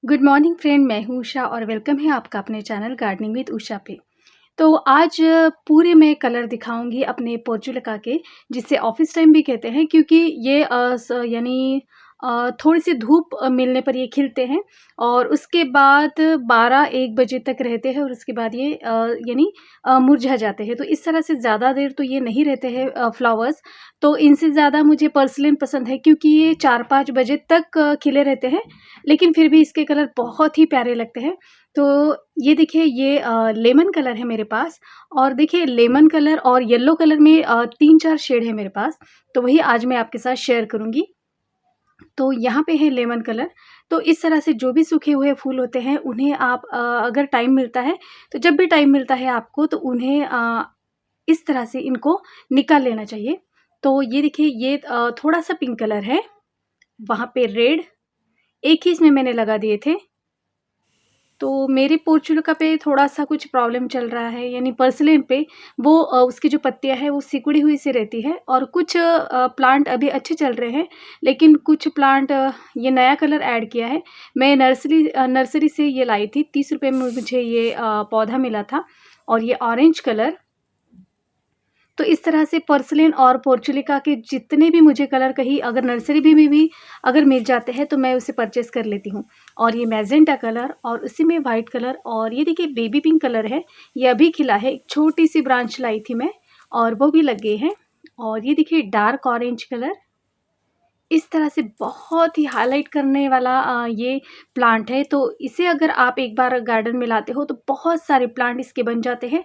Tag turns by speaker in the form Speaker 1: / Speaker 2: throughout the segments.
Speaker 1: Good morning friend, मैं हूँ उषा और वेलकम है आपका अपने चैनल गार्डनिंग विद उषा पे। तो आज पूरे मैं कलर दिखाऊंगी अपने पोर्चुलका के, जिसे ऑफिस टाइम भी कहते हैं क्योंकि ये यानी थोड़ी सी धूप मिलने पर ये खिलते हैं और उसके बाद 12-1 बजे तक रहते हैं और उसके बाद ये यानी मुरझा जाते हैं। तो इस तरह से ज़्यादा देर तो ये नहीं रहते हैं फ्लावर्स। तो इनसे ज़्यादा मुझे पर्सलिन पसंद है क्योंकि ये 4-5 बजे तक खिले रहते हैं, लेकिन फिर भी इसके कलर बहुत ही प्यारे लगते हैं। तो ये देखिए, ये लेमन कलर है मेरे पास और देखिए लेमन कलर और येलो कलर में 3-4 शेड है मेरे पास, तो वही आज मैं आपके साथ शेयर करूँगी। तो यहाँ पे है लेमन कलर। तो इस तरह से जो भी सूखे हुए फूल होते हैं उन्हें आप अगर टाइम मिलता है, तो जब भी टाइम मिलता है आपको तो उन्हें इस तरह से इनको निकाल लेना चाहिए। तो ये देखिए, ये थोड़ा-सा पिंक कलर है, वहाँ पे रेड, एक ही इसमें मैंने लगा दिए थे। तो मेरे पोर्चुलका पे थोड़ा-सा कुछ प्रॉब्लम चल रहा है, यानी पर्सिलेन पे वो उसकी जो पत्तियाँ हैं वो सिकुड़ी हुई सी रहती है और कुछ प्लांट अभी अच्छे चल रहे हैं, लेकिन कुछ प्लांट ये नया कलर ऐड किया है। मैं नर्सरी से ये लाई थी, ₹30 में मुझे ये पौधा मिला था और ये ऑरेंज कलर। तो इस तरह से पर्सिलेन और पोर्चुलिका के जितने भी मुझे कलर कहीं अगर नर्सरी भी अगर मिल जाते हैं तो मैं उसे परचेज़ कर लेती हूँ। और ये मैजेंटा कलर और उसी में वाइट कलर और ये देखिए बेबी पिंक कलर है, ये अभी खिला है। एक छोटी-सी ब्रांच लाई थी मैं और वो भी लग गए हैं। और ये देखिए डार्क ऑरेंज कलर, इस तरह से बहुत ही हाइलाइट करने वाला ये प्लांट है। तो इसे अगर आप एक बार गार्डन में लाते हो तो बहुत सारे प्लांट इसके बन जाते हैं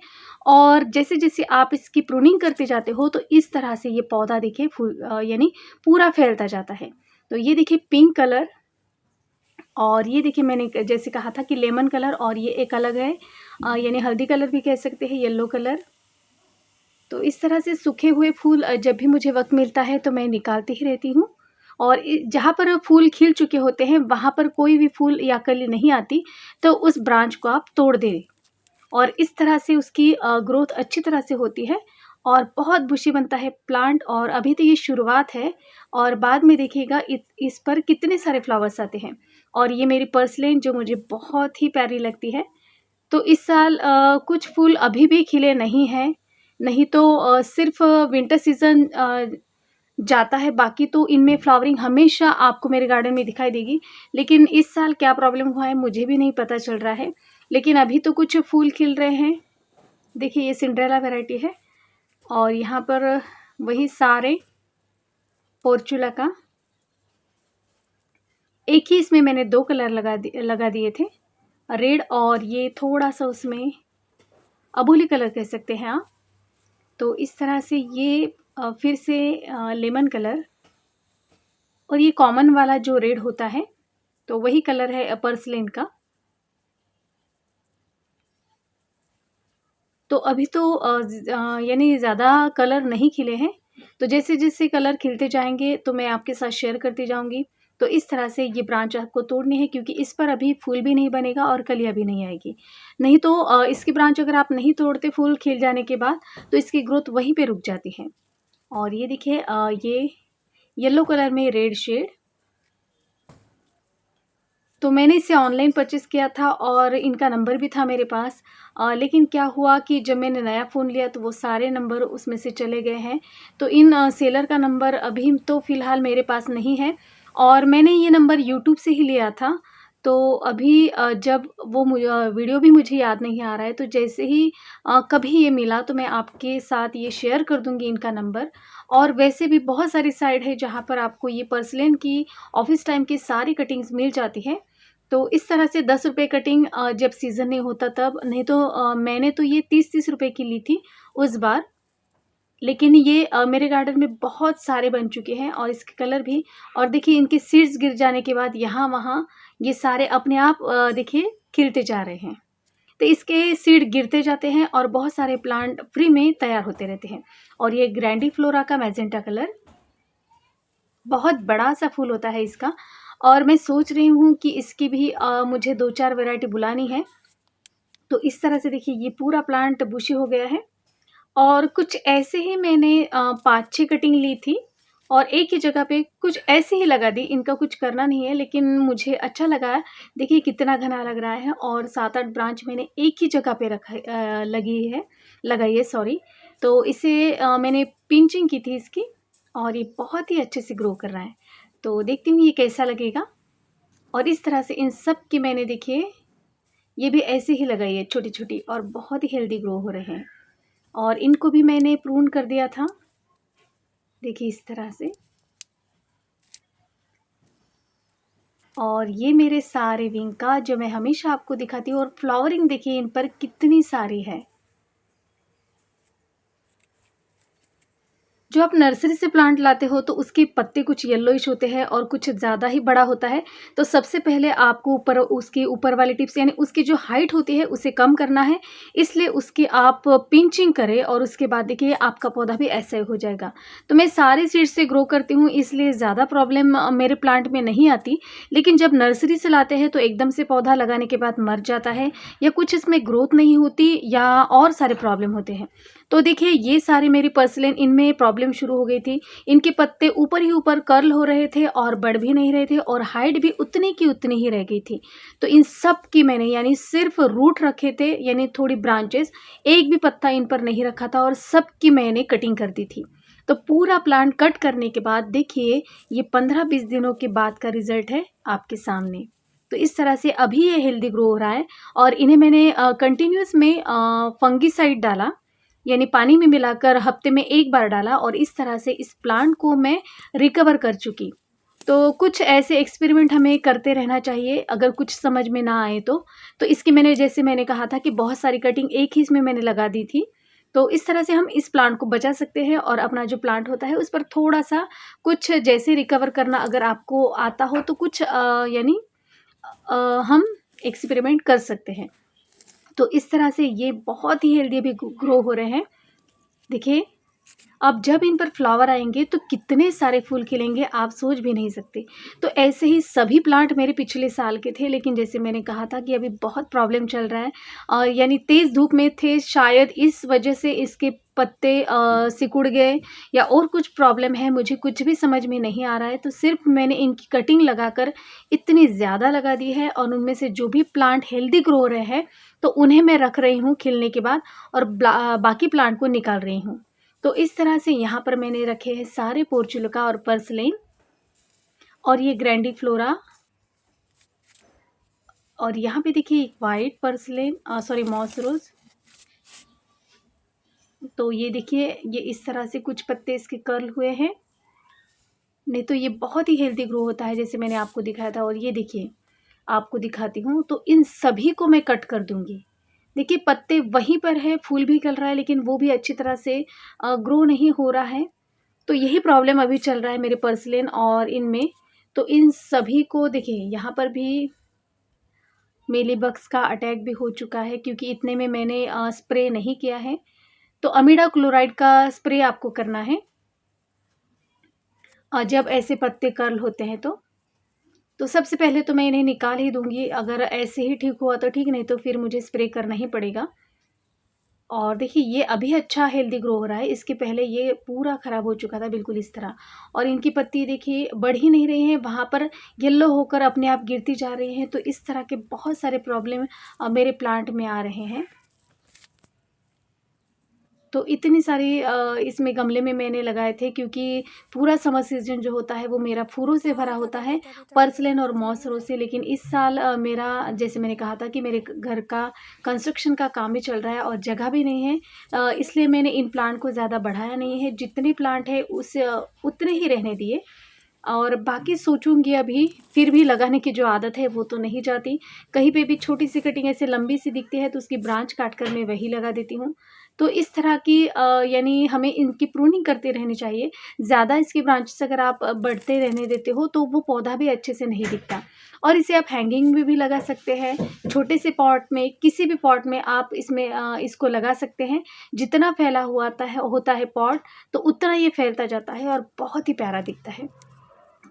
Speaker 1: और जैसे-जैसे आप इसकी प्रूनिंग करते जाते हो तो इस तरह से ये पौधा देखिए फूल यानी पूरा फैलता जाता है। तो ये देखिए पिंक कलर और ये देखिए मैंने जैसे कहा था कि लेमन कलर और ये एक अलग है, यानी हल्दी कलर भी कह सकते हैं, येलो कलर। तो इस तरह से सूखे हुए फूल जब भी मुझे वक़्त मिलता है तो मैं निकालती ही रहती हूँ और जहाँ पर फूल खिल चुके होते हैं वहाँ पर कोई भी फूल या कली नहीं आती, तो उस ब्रांच को आप तोड़ दें और इस तरह से उसकी ग्रोथ अच्छी तरह से होती है और बहुत बुशी बनता है प्लांट। और अभी तो ये शुरुआत है और बाद में देखिएगा इस पर कितने सारे फ्लावर्स आते हैं। और ये मेरी पर्सलेन जो मुझे बहुत ही प्यारी लगती है। तो इस साल कुछ फूल अभी भी खिले नहीं हैं, नहीं तो सिर्फ़ विंटर सीज़न जाता है, बाकी तो इनमें फ्लावरिंग हमेशा आपको मेरे गार्डन में दिखाई देगी। लेकिन इस साल क्या प्रॉब्लम हुआ है मुझे भी नहीं पता चल रहा है, लेकिन अभी तो कुछ फूल खिल रहे हैं। देखिए ये सिंड्रेला वैराइटी है और यहाँ पर वही सारे पोर्चुला, एक ही इसमें मैंने 2 कलर लगा दिए थे, रेड और ये थोड़ा-सा उसमें अबोली कलर कह सकते हैं आप। तो इस तरह से ये फिर से लेमन कलर और ये कॉमन वाला जो रेड होता है, तो वही कलर है पर्सलेन का। तो अभी तो यानी ज़्यादा कलर नहीं खिले हैं, तो जैसे-जैसे कलर खिलते जाएँगे तो मैं आपके साथ शेयर करती जाऊँगी। तो इस तरह से ये ब्रांच आपको तोड़नी है क्योंकि इस पर अभी फूल भी नहीं बनेगा और कलियाँ भी नहीं आएगी। नहीं तो इसकी ब्रांच अगर आप नहीं तोड़ते फूल खिल जाने के बाद, तो इसकी ग्रोथ वहीं पे रुक जाती है। और ये देखिए ये येलो कलर में रेड शेड, तो मैंने इसे ऑनलाइन परचेज़ किया था और इनका नंबर भी था मेरे पास। लेकिन क्या हुआ कि जब मैंने नया फ़ोन लिया तो वो सारे नंबर उसमें से चले गए हैं। तो इन सेलर का नंबर अभी तो फ़िलहाल मेरे पास नहीं है और मैंने ये नंबर यूट्यूब से ही लिया था। तो अभी जब वो वीडियो भी मुझे याद नहीं आ रहा है, तो जैसे ही कभी ये मिला तो मैं आपके साथ ये शेयर कर दूँगी इनका नंबर। और वैसे भी बहुत सारी साइट है जहाँ पर आपको ये पर्सलेन की ऑफ़िस टाइम की सारी कटिंग्स मिल जाती हैं। तो इस तरह से ₹10 कटिंग जब सीज़न नहीं होता तब, नहीं तो मैंने तो ये ₹30-30 की ली थी उस बार। लेकिन ये मेरे गार्डन में बहुत सारे बन चुके हैं और इसके कलर भी। और देखिए इनके सीड्स गिर जाने के बाद यहाँ-वहाँ ये सारे अपने आप देखिए खिलते जा रहे हैं। तो इसके सीड गिरते जाते हैं और बहुत सारे प्लांट फ्री में तैयार होते रहते हैं। और ये ग्रैंडिफ्लोरा का मैजेंटा कलर, बहुत बड़ा-सा फूल होता है इसका और मैं सोच रही हूँ कि इसकी भी मुझे 2-4 वैरायटी बुलानी है। तो इस तरह से देखिए ये पूरा प्लांट बुशी हो गया है और कुछ ऐसे ही मैंने 5-6 कटिंग ली थी और एक ही जगह पे कुछ ऐसे ही लगा दी, इनका कुछ करना नहीं है, लेकिन मुझे अच्छा लगा। देखिए कितना घना लग रहा है और 7-8 ब्रांच मैंने एक ही जगह पे लगाई है सॉरी। तो इसे मैंने पिंचिंग की थी इसकी और ये बहुत ही अच्छे से ग्रो कर रहा है। तो देखती हूँ ये कैसा लगेगा। और इस तरह से इन सब की मैंने देखिए ये भी ऐसे ही लगाई है छोटी-छोटी और बहुत ही हेल्दी ग्रो हो रहे हैं। और इनको भी मैंने प्रून कर दिया था, देखिए इस तरह से। और ये मेरे सारे विंग का जो मैं हमेशा आपको दिखाती हूँ, और फ्लावरिंग देखिए इन पर कितनी सारी है। जो आप नर्सरी से प्लांट लाते हो तो उसके पत्ते कुछ येलोइश होते हैं और कुछ ज़्यादा ही बड़ा होता है। तो सबसे पहले आपको ऊपर उसके ऊपर वाली टिप्स यानी उसकी जो हाइट होती है उसे कम करना है। इसलिए उसकी आप पिंचिंग करें और उसके बाद देखिए आपका पौधा भी ऐसा ही हो जाएगा। तो मैं सारे सीड्स से ग्रो करती हूँ इसलिए ज़्यादा प्रॉब्लम मेरे प्लांट में नहीं आती। लेकिन जब नर्सरी से लाते हैं तो एकदम से पौधा लगाने के बाद मर जाता है या कुछ इसमें ग्रोथ नहीं होती या और सारे प्रॉब्लम होते हैं। तो देखिए ये सारी मेरी पर्सलेन इनमें प्रॉब्लम शुरू हो गई थी। इनके पत्ते ऊपर ही ऊपर कर्ल हो रहे थे और बढ़ भी नहीं रहे थे और हाइट भी उतनी की उतनी ही रह गई थी। तो इन सब की मैंने यानी सिर्फ रूट रखे थे यानी थोड़ी ब्रांचेस, एक भी पत्ता इन पर नहीं रखा था और सब की मैंने कटिंग कर दी थी। तो पूरा प्लांट कट करने के बाद देखिए ये 15-20 दिनों के बाद का रिजल्ट है आपके सामने। तो इस तरह से अभी ये हेल्दी ग्रो हो रहा है और इन्हें मैंने कंटिन्यूअस में फंगीसाइड डाला यानी पानी में मिलाकर हफ्ते में 1 बार डाला और इस तरह से इस प्लांट को मैं रिकवर कर चुकी। तो कुछ ऐसे एक्सपेरिमेंट हमें करते रहना चाहिए अगर कुछ समझ में ना आए तो। तो इसकी जैसे मैंने कहा था कि बहुत सारी कटिंग एक ही इसमें मैंने लगा दी थी। तो इस तरह से हम इस प्लांट को बचा सकते हैं और अपना जो प्लांट होता है उस पर थोड़ा-सा कुछ जैसे रिकवर करना अगर आपको आता हो तो कुछ यानी हम एक्सपेरिमेंट कर सकते हैं। तो इस तरह से ये बहुत ही हेल्दी अभी ग्रो हो रहे हैं। देखिए, अब जब इन पर फ्लावर आएँगे तो कितने सारे फूल खिलेंगे आप सोच भी नहीं सकते। तो ऐसे ही सभी प्लांट मेरे पिछले साल के थे लेकिन जैसे मैंने कहा था कि अभी बहुत प्रॉब्लम चल रहा है यानी तेज़ धूप में थे शायद इस वजह से इसके पत्ते सिकुड़ गए या और कुछ प्रॉब्लम है मुझे कुछ भी समझ में नहीं आ रहा है। तो सिर्फ़ मैंने इनकी कटिंग लगाकर इतनी ज़्यादा लगा दी है और उनमें से जो भी प्लांट हेल्दी ग्रो हो रहे हैं तो उन्हें मैं रख रही हूँ खिलने के बाद और बाकी प्लांट को निकाल रही हूँ। तो इस तरह से यहाँ पर मैंने रखे हैं सारे पोर्चुलिका और पर्सलेन और ये ग्रैंडीफ्लोरा और यहाँ पे देखिए एक वाइट पर्सलेन सॉरी मॉस रोज़। तो ये देखिए ये इस तरह से कुछ पत्ते इसके कर्ल हुए हैं। नहीं तो ये बहुत ही हेल्दी ग्रो होता है जैसे मैंने आपको दिखाया था। और ये देखिए आपको दिखाती हूँ तो इन सभी को मैं कट कर दूँगी। देखिए पत्ते वहीं पर है, फूल भी खिल रहा है लेकिन वो भी अच्छी तरह से ग्रो नहीं हो रहा है। तो यही प्रॉब्लम अभी चल रहा है मेरे पर्सलेन और इनमें। तो इन सभी को देखिए यहाँ पर भी मीलीबग्स का अटैक भी हो चुका है क्योंकि इतने में मैंने स्प्रे नहीं किया है। तो अमीडा क्लोराइड का स्प्रे आपको करना है जब ऐसे पत्ते कर्ल होते हैं तो सबसे पहले तो मैं इन्हें निकाल ही दूँगी। अगर ऐसे ही ठीक हुआ तो ठीक, नहीं तो फिर मुझे स्प्रे करना ही पड़ेगा। और देखिए ये अभी अच्छा हेल्दी ग्रो हो रहा है, इसके पहले ये पूरा ख़राब हो चुका था बिल्कुल इस तरह। और इनकी पत्ती देखिए बढ़ ही नहीं रही हैं, वहाँ पर येलो होकर अपने आप गिरती जा रही हैं। तो इस तरह के बहुत सारे प्रॉब्लम मेरे प्लांट में आ रहे हैं। तो इतनी सारी इसमें गमले में मैंने लगाए थे क्योंकि पूरा समर सीज़न जो होता है वो मेरा फूलों से भरा होता है, पर्सलेन और मॉस रोज़ से। लेकिन इस साल मेरा जैसे मैंने कहा था कि मेरे घर का कंस्ट्रक्शन का काम भी चल रहा है और जगह भी नहीं है, इसलिए मैंने इन प्लांट को ज़्यादा बढ़ाया नहीं है। जितने प्लांट है उतने ही रहने दिए और बाकी सोचूँगी अभी। फिर भी लगाने की जो आदत है वो तो नहीं जाती। कहीं पे भी छोटी सी कटिंग ऐसे लंबी सी दिखती है तो उसकी ब्रांच काट कर मैं वही लगा देती हूँ। तो इस तरह की यानी हमें इनकी प्रूनिंग करते रहनी चाहिए। ज़्यादा इसकी ब्रांचेस अगर आप बढ़ते रहने देते हो तो वो पौधा भी अच्छे से नहीं दिखता। और इसे आप हैंगिंग में भी लगा सकते हैं, छोटे से पॉट में, किसी भी पॉट में आप इसमें इसको लगा सकते हैं। जितना फैला हुआ होता है पॉट तो उतना ये फैलता जाता है और बहुत ही प्यारा दिखता है।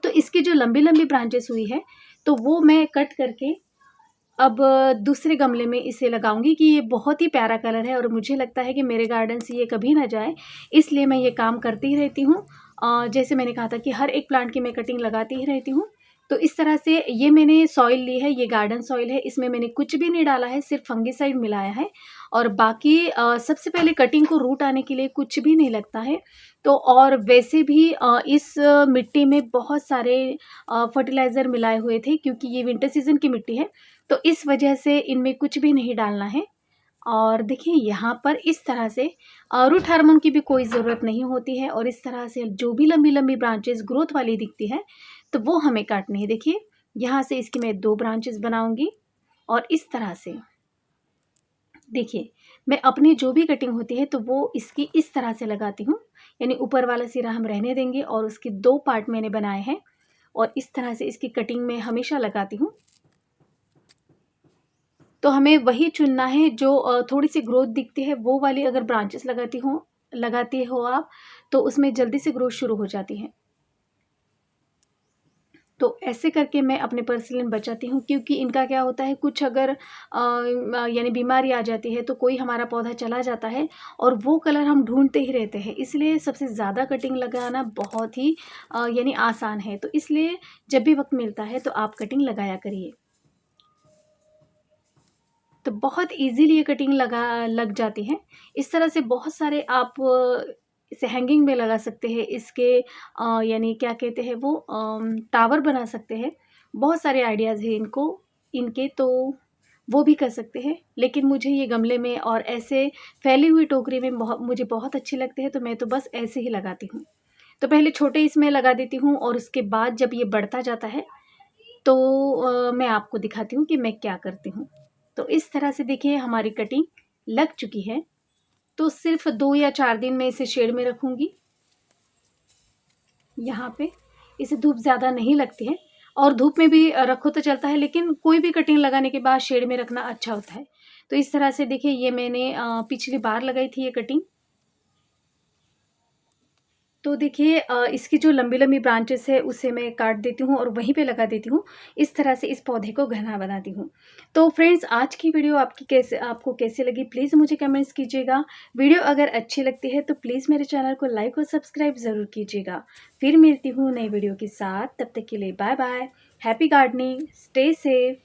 Speaker 1: तो इसकी जो लंबी-लंबी ब्रांचेस हुई है तो वो मैं कट करके अब दूसरे गमले में इसे लगाऊंगी कि ये बहुत ही प्यारा कलर है और मुझे लगता है कि मेरे गार्डन से ये कभी ना जाए, इसलिए मैं ये काम करती ही रहती हूँ। जैसे मैंने कहा था कि हर एक प्लांट की मैं कटिंग लगाती ही रहती हूँ। तो इस तरह से ये मैंने सॉइल ली है, ये गार्डन सॉइल है, इसमें मैंने कुछ भी नहीं डाला है, सिर्फ़ फंगिसाइड मिलाया है और बाकी सबसे पहले कटिंग को रूट आने के लिए कुछ भी नहीं लगता है। तो और वैसे भी इस मिट्टी में बहुत सारे फर्टिलाइज़र मिलाए हुए थे क्योंकि ये विंटर सीज़न की मिट्टी है, तो इस वजह से इनमें कुछ भी नहीं डालना है। और देखिए यहाँ पर इस तरह से रूट हार्मोन की भी कोई ज़रूरत नहीं होती है और इस तरह से जो भी लंबी-लंबी ब्रांचेज़ ग्रोथ वाली दिखती है, तो वो हमें काटनी है। देखिए, यहाँ से इसकी मैं 2 ब्रांचेज़ बनाऊँगी और इस तरह से देखिए, मैं अपनी जो भी कटिंग होती है तो वो इसकी इस तरह से लगाती हूँ, यानी ऊपर वाला सिरा हम रहने देंगे और उसके 2 पार्ट मैंने बनाए हैं और इस तरह से इसकी कटिंग मैं हमेशा लगाती हूँ। तो हमें वही चुनना है जो थोड़ी-सी ग्रोथ दिखती है, वो वाली अगर ब्रांचेस लगाते हो आप, तो उसमें जल्दी से ग्रोथ शुरू हो जाती है। तो ऐसे करके मैं अपने पर्सिलियन बचाती हूँ क्योंकि इनका क्या होता है कुछ अगर यानी बीमारी आ जाती है तो कोई हमारा पौधा चला जाता है और वो कलर हम ढूँढते ही रहते हैं। इसलिए सबसे ज़्यादा कटिंग लगाना बहुत ही यानी आसान है। तो इसलिए जब भी वक़्त मिलता है तो आप कटिंग लगाया करिए। तो बहुत ईज़िली ये कटिंग लग जाती है। इस तरह से बहुत सारे आप इसे हैंगिंग में लगा सकते हैं, इसके यानी क्या कहते हैं वो टावर बना सकते हैं। बहुत सारे आइडियाज़ हैं इनके तो वो भी कर सकते हैं। लेकिन मुझे ये गमले में और ऐसे फैली हुई टोकरी में मुझे बहुत अच्छे लगते हैं, तो मैं तो बस ऐसे ही लगाती हूँ। तो पहले छोटे इसमें लगा देती हूँ और उसके बाद जब ये बढ़ता जाता है तो मैं आपको दिखाती हूँ कि मैं क्या करती हूँ। तो इस तरह से देखिए हमारी कटिंग लग चुकी है। तो सिर्फ़ 2 या 4 दिन मैं इसे शेड में रखूँगी। यहाँ पे इसे धूप ज़्यादा नहीं लगती है और धूप में भी रखो तो चलता है, लेकिन कोई भी कटिंग लगाने के बाद शेड में रखना अच्छा होता है। तो इस तरह से देखिए ये मैंने पिछली बार लगाई थी ये कटिंग। तो देखिए इसकी जो लंबी-लंबी ब्रांचेस है उसे मैं काट देती हूँ और वहीं पे लगा देती हूँ। इस तरह से इस पौधे को घना बनाती हूँ। तो फ्रेंड्स आज की वीडियो आपको कैसी लगी प्लीज़ मुझे कमेंट्स कीजिएगा। वीडियो अगर अच्छी लगती है तो प्लीज़ मेरे चैनल को लाइक और सब्सक्राइब ज़रूर कीजिएगा। फिर मिलती हूँ नई वीडियो के साथ, तब तक के लिए bye bye. Happy gardening, stay safe.